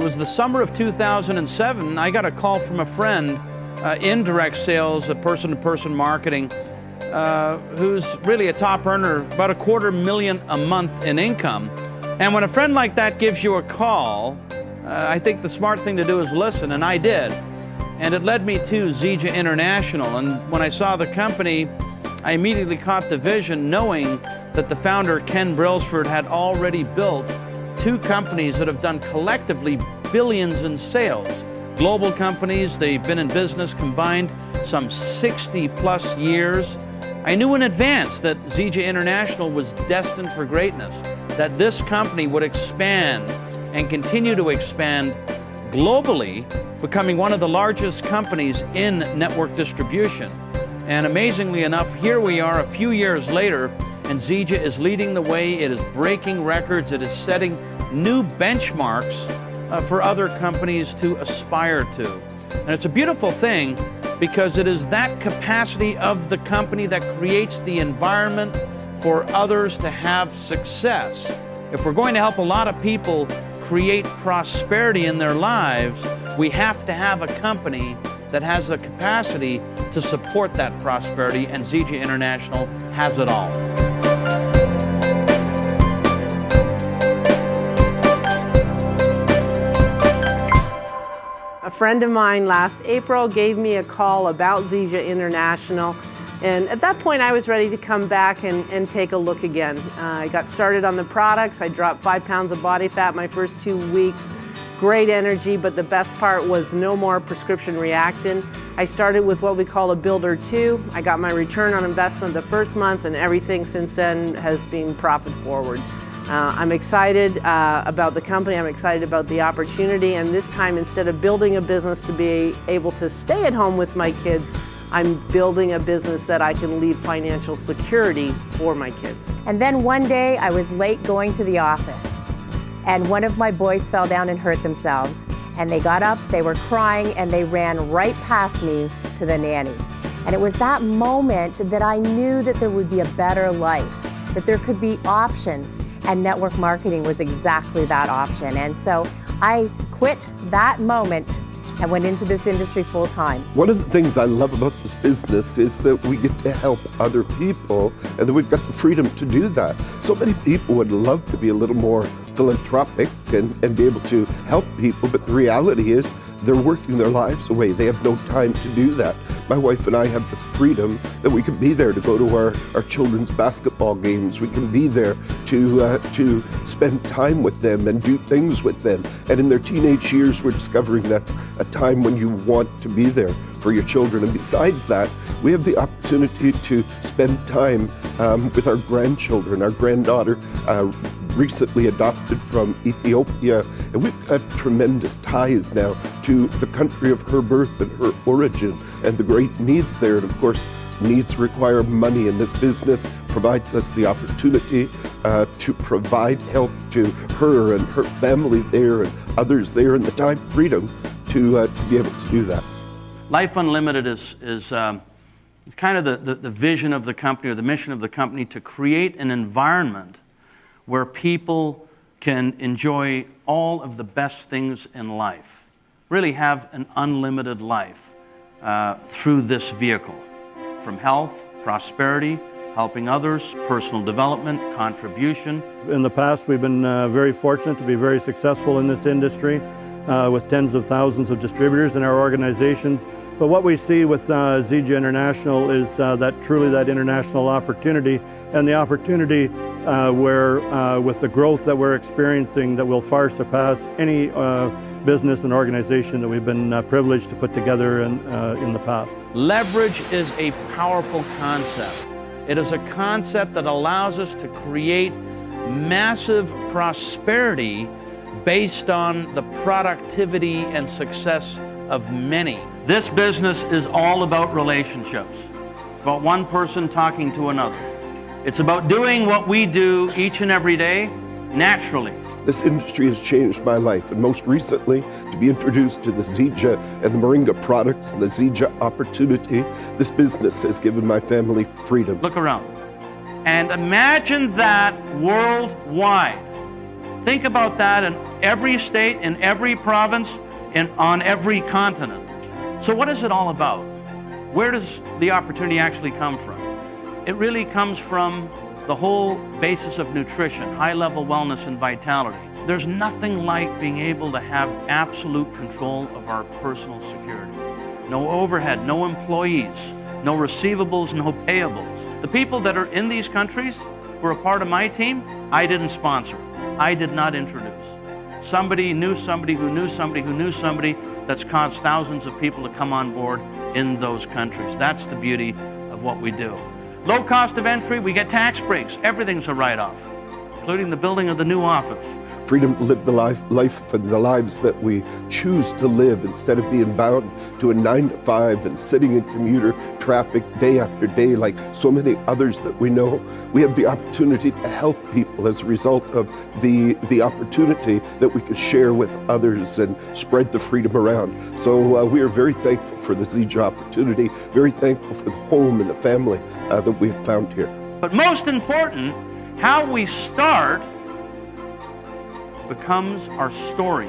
was the summer of 2007. I got a call from a friend in direct sales, person-to-person marketing, who's really a top earner, about $250,000 a month in income. And when a friend like that gives you a call, I think the smart thing to do is listen, and I did. And it led me to Zija International. And when I saw the company, I immediately caught the vision, knowing that the founder, Ken Brailsford, had already built 2 companies that have done collectively billions in sales. Global companies, they've been in business combined some 60+ years. I knew in advance that Zija International was destined for greatness, that this company would expand and continue to expand globally, becoming one of the largest companies in network distribution. And amazingly enough, here we are a few years later, and Zija is leading the way. It is breaking records. It is setting new benchmarks for other companies to aspire to. And it's a beautiful thing, because it is that capacity of the company that creates the environment for others to have success. If we're going to help a lot of people create prosperity in their lives, we have to have a company that has the capacity to support that prosperity, and Zija International has it all. A friend of mine last April gave me a call about Zija International, and at that point I was ready to come back and take a look again. I got started on the products. I dropped 5 pounds of body fat my first 2 weeks. Great energy, but the best part was no more prescription reactant. I started with what we call a Builder 2. I got my return on investment the first month, and everything since then has been profit forward. I'm excited about the company. I'm excited about the opportunity, and this time, instead of building a business to be able to stay at home with my kids, I'm building a business that I can leave financial security for my kids. And then one day I was late going to the office, and one of my boys fell down and hurt themselves, and they got up, they were crying, and they ran right past me to the nanny. And it was that moment that I knew that there would be a better life, that there could be options, and network marketing was exactly that option. And so I quit that moment and went into this industry full time. One of the things I love about this business is that we get to help other people, and that we've got the freedom to do that. So many people would love to be a little more philanthropic and be able to help people, but the reality is they're working their lives away. They have no time to do that. My wife and I have the freedom that we can be there to go to our children's basketball games. We can be there to spend time with them and do things with them. And in their teenage years, we're discovering that's a time when you want to be there for your children. And besides that, we have the opportunity to spend time with our grandchildren. Our granddaughter recently adopted from Ethiopia, and we've got tremendous ties now to the country of her birth and her origin, and the great needs there. And of course, needs require money, and this business provides us the opportunity to provide help to her and her family there and others there, and the time freedom to be able to do that. Life Unlimited is kind of the vision of the company, or the mission of the company, to create an environment where people can enjoy all of the best things in life, really have an unlimited life through this vehicle, from health, prosperity, helping others, personal development, contribution. In the past, we've been very fortunate to be very successful in this industry with tens of thousands of distributors in our organizations. But what we see with Zija International is that truly that international opportunity, and the opportunity where with the growth that we're experiencing, that will far surpass any business and organization that we've been privileged to put together in the past. Leverage is a powerful concept. It is a concept that allows us to create massive prosperity based on the productivity and success of many. This business is all about relationships, about one person talking to another. It's about doing what we do each and every day naturally. This industry has changed my life, and most recently, to be introduced to the Zija and the Moringa products and the Zija opportunity, this business has given my family freedom. Look around and imagine that worldwide. Think about that in every state, in every province, and on every continent. So what is it all about? Where does the opportunity actually come from? It really comes from the whole basis of nutrition, high-level wellness and vitality. There's nothing like being able to have absolute control of our personal security. No overhead, no employees, no receivables, no payables. The people that are in these countries who are a part of my team, I didn't sponsor. I did not introduce. Somebody knew somebody who knew somebody who knew somebody that's caused thousands of people to come on board in those countries. That's the beauty of what we do. Low cost of entry, we get tax breaks. Everything's a write-off, including the building of the new office. Freedom to live the life and the lives that we choose to live instead of being bound to a 9-to-5 and sitting in commuter traffic day after day like so many others that we know. We have the opportunity to help people as a result of the opportunity that we could share with others and spread the freedom around. So we are very thankful for the Zija opportunity, very thankful for the home and the family that we have found here. But most important, how we start becomes our story.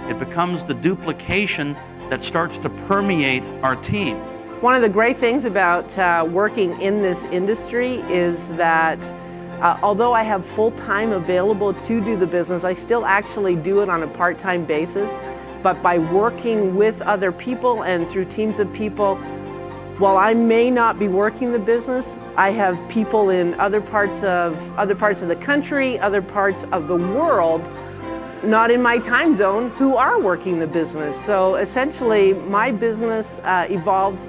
It becomes the duplication that starts to permeate our team. One of the great things about working in this industry is that although I have full time available to do the business, I still actually do it on a part-time basis. But by working with other people and through teams of people, while I may not be working the business, I have people in other parts of the country, other parts of the world, not in my time zone, who are working the business. So essentially, my business evolves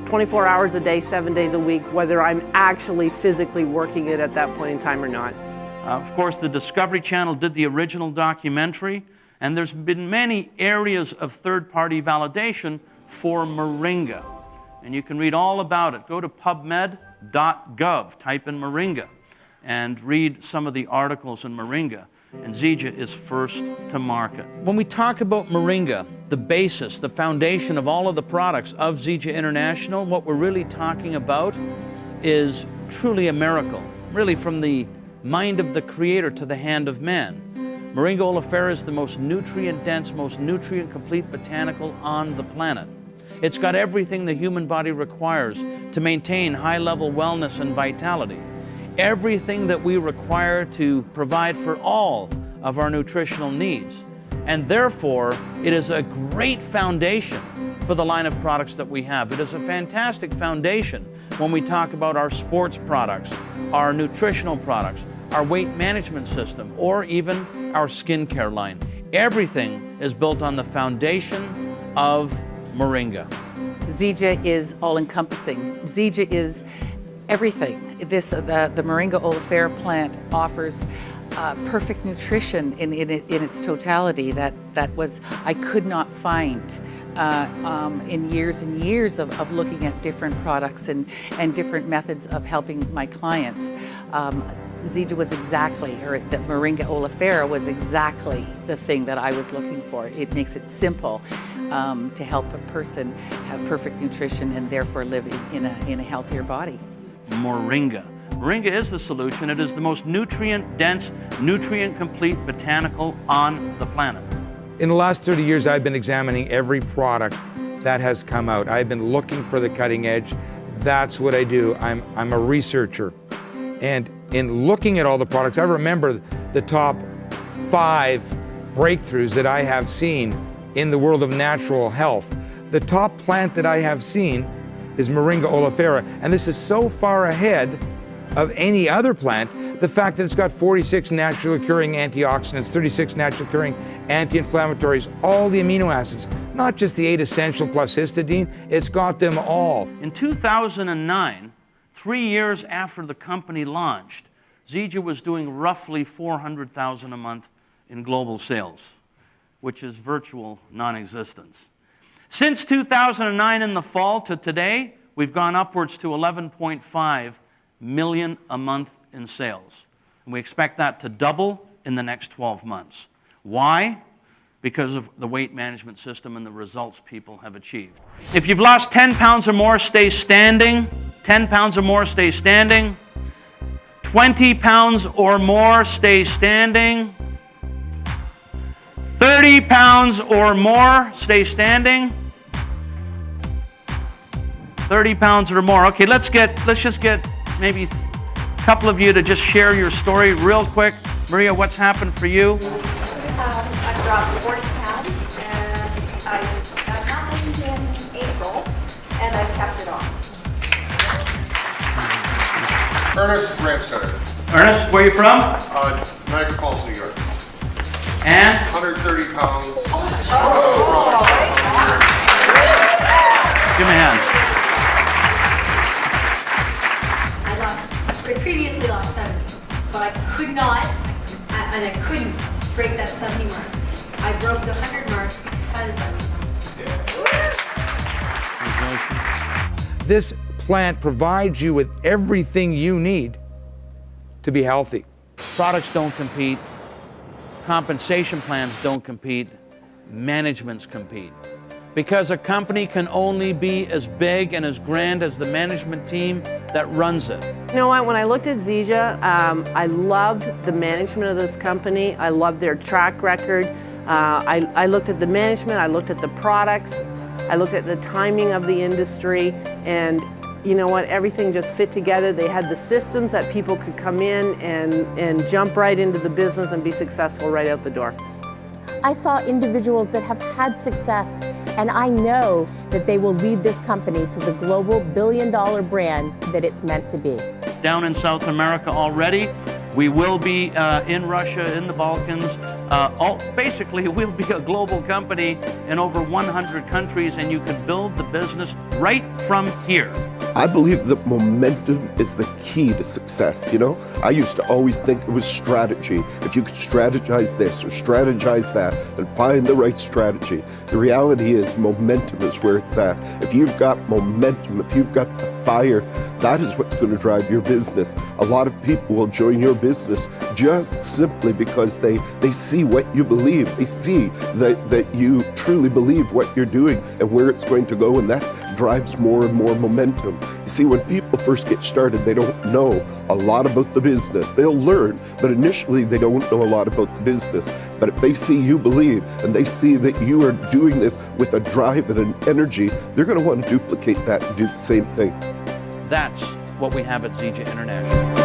24 hours a day, 7 days a week, whether I'm actually physically working it at that point in time or not. Of course, the Discovery Channel did the original documentary, and there's been many areas of third-party validation for Moringa. And you can read all about it. Go to pubmed.gov, type in Moringa, and read some of the articles in Moringa. And Zija is first to market. When we talk about Moringa, the basis, the foundation of all of the products of Zija International, what we're really talking about is truly a miracle, really from the mind of the Creator to the hand of man. Moringa oleifera is the most nutrient-dense, most nutrient-complete botanical on the planet. It's got everything the human body requires to maintain high-level wellness and vitality. Everything that we require to provide for all of our nutritional needs. And therefore, it is a great foundation for the line of products that we have. It is a fantastic foundation when we talk about our sports products, our nutritional products, our weight management system, or even our skincare line. Everything is built on the foundation of Moringa. Zija is all-encompassing. Zija is everything. The Moringa oleifera plant offers perfect nutrition in its totality that I could not find in years and years of looking at different products and different methods of helping my clients. Zija was exactly, or the Moringa oleifera was exactly the thing that I was looking for. It makes it simple to help a person have perfect nutrition and therefore live in a healthier body. Moringa. Moringa is the solution. It is the most nutrient-dense, nutrient-complete botanical on the planet. In the last 30 years, I've been examining every product that has come out. I've been looking for the cutting edge. That's what I do. I'm a researcher. And in looking at all the products, I remember the top 5 breakthroughs that I have seen in the world of natural health. The top plant that I have seen is Moringa oleifera, and this is so far ahead of any other plant. The fact that it's got 46 naturally occurring antioxidants, 36 naturally occurring anti-inflammatories, all the amino acids, not just the 8 essential plus histidine, it's got them all. In 2009, 3 years after the company launched, Zija was doing roughly $400,000 a month in global sales, which is virtual non-existence. Since 2009 in the fall to today, we've gone upwards to 11.5 million a month in sales. And we expect that to double in the next 12 months. Why? Because of the weight management system and the results people have achieved. If you've lost 10 pounds or more, stay standing. 10 pounds or more, stay standing. 20 pounds or more, stay standing. 30 pounds or more, stay standing. 30 pounds or more. Okay, let's just get maybe a couple of you to just share your story real quick. Maria, what's happened for you? I dropped 40 pounds and that happened in April and I kept it on. Ernest Grandcenter, Ernest, where are you from? Niagara Falls, New York. And? 130 pounds. Give me a hand. I previously lost 70, but I could not, and I couldn't break that 70 mark. I broke the 100 mark because I was This plant provides you with everything you need to be healthy. Products don't compete. Compensation plans don't compete. Managements compete. Because a company can only be as big and as grand as the management team that runs it. You know what, when I looked at Zija, I loved the management of this company. I loved their track record. I looked at the management, I looked at the products, I looked at the timing of the industry, and you know what, everything just fit together. They had the systems that people could come in and jump right into the business and be successful right out the door. I saw individuals that have had success, and I know that they will lead this company to the global billion-dollar brand that it's meant to be. Down in South America already, we will be in Russia, in the Balkans. Basically, we'll be a global company in over 100 countries, and you can build the business right from here. I believe that momentum is the key to success, you know? I used to always think it was strategy. If you could strategize this or strategize that and find the right strategy. The reality is momentum is where it's at. If you've got momentum, if you've got the fire, that is what's going to drive your business. A lot of people will join your business just simply because they see what you believe. They see that you truly believe what you're doing and where it's going to go, and that drives more and more momentum. You see, when people first get started, they don't know a lot about the business. They'll learn, but initially they don't know a lot about the business. But if they see you believe and they see that you are doing this with a drive and an energy, they're going to want to duplicate that and do the same thing. That's what we have at Zija International.